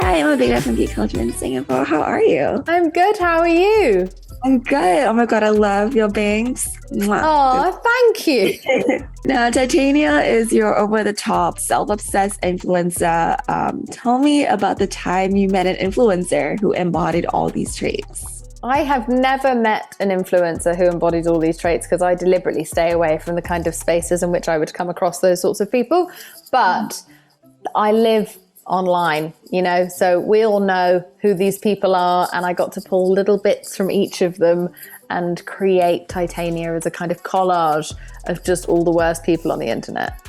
Hi, I'm Abida from Geek Culture in Singapore. How are you? I'm good. How are you? I'm good. Oh my god, I love your bangs. Mwah. Oh, thank you. Now, Titania is your over-the-top, self-obsessed influencer. Tell me about the time you met an influencer who embodied all these traits. I have never met an influencer who embodies all these traits because I deliberately stay away from the kind of spaces in which I would come across those sorts of people. But I live online, so we all know who these people are, and I got to pull little bits from each of them and create Titania as a kind of collage of just all the worst people on the internet.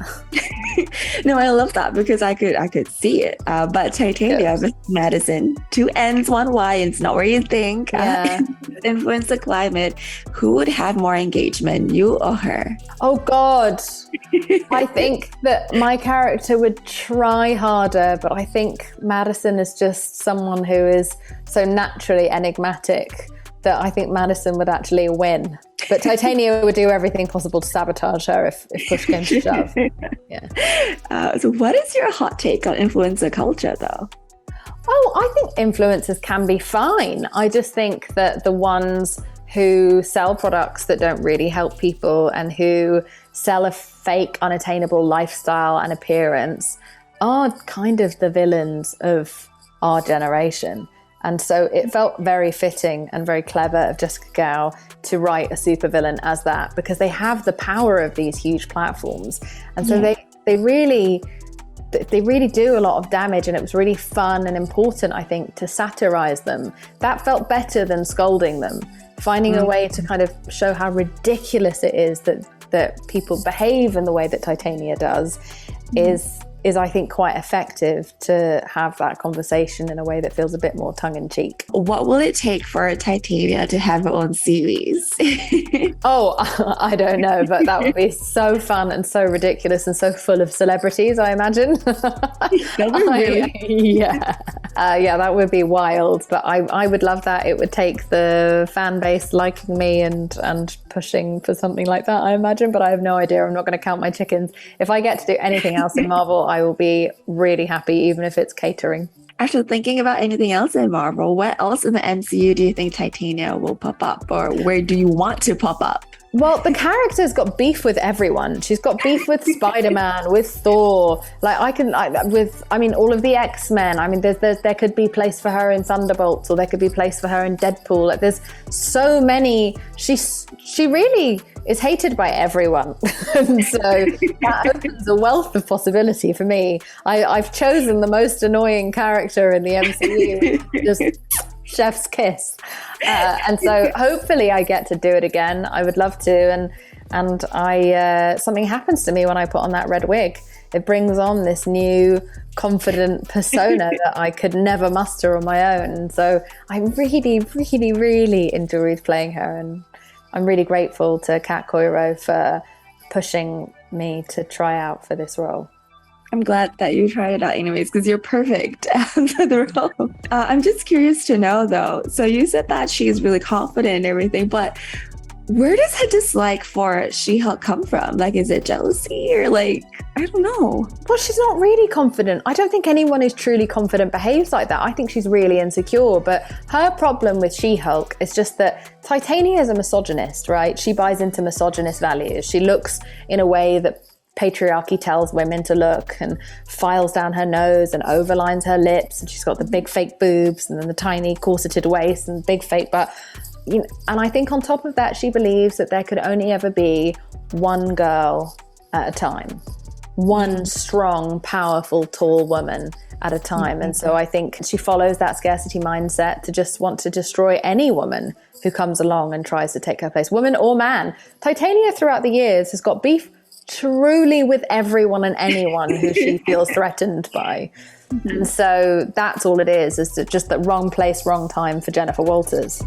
No, I love that because I could see it. But Titania, Madison, 2 N's, 1 Y, and it's not where you think. Yeah. Influence the climate. Who would have more engagement, you or her? Oh God. I think that my character would try harder, but I think Madison is just someone who is so naturally enigmatic that I think Madison would actually win. But Titania would do everything possible to sabotage her if push came to shove. Yeah. So what is your hot take on influencer culture, though? Oh, I think influencers can be fine. I just think that the ones who sell products that don't really help people and who sell a fake, unattainable lifestyle and appearance are kind of the villains of our generation. And so it felt very fitting and very clever of Jessica Gao to write a supervillain as that, because they have the power of these huge platforms. And so they really do a lot of damage, and it was really fun and important, I think, to satirize them. That felt better than scolding them. Finding a way to kind of show how ridiculous it is that people behave in the way that Titania does is I think quite effective to have that conversation in a way that feels a bit more tongue-in-cheek. What will it take for Titania to have her own series? Oh, I don't know, but that would be so fun and so ridiculous and so full of celebrities, I imagine. Yeah, that would be wild, but I would love that. It would take the fan base liking me and pushing for something like that, I imagine, but I have no idea. I'm not going to count my chickens. If I get to do anything else in Marvel, I will be really happy, even if it's catering. After thinking about anything else in Marvel, what else in the MCU do you think Titania will pop up, or where do you want to pop up? Well, the character's got beef with everyone. She's got beef with Spider-Man, with Thor. All of the X-Men. There could be place for her in Thunderbolts, or there could be place for her in Deadpool. Like, there's so many. She really is hated by everyone. And so that opens a wealth of possibility for me. I've chosen the most annoying character in the MCU. Just chef's kiss. And so hopefully I get to do it again. I would love to. And I something happens to me when I put on that red wig. It brings on this new confident persona that I could never muster on my own. And so I really, really, really enjoyed playing her. And I'm really grateful to Kat Coiro for pushing me to try out for this role. I'm glad that you tried it out anyways, because you're perfect for the role. I'm just curious to know, though. So you said that she's really confident and everything, but where does her dislike for She-Hulk come from? Like, is it jealousy or I don't know. Well, she's not really confident. I don't think anyone who's truly confident behaves like that. I think she's really insecure. But her problem with She-Hulk is just that Titania is a misogynist, right? She buys into misogynist values. She looks in a way that patriarchy tells women to look, and files down her nose and overlines her lips, and she's got the big fake boobs and then the tiny corseted waist and big fake butt. And I think on top of that, she believes that there could only ever be one girl at a time, one strong, powerful, tall woman at a time. And so I think she follows that scarcity mindset to just want to destroy any woman who comes along and tries to take her place, woman or man. Titania throughout the years has got beef truly with everyone and anyone who she feels threatened by. And so that's all it is just the wrong place, wrong time for Jennifer Walters.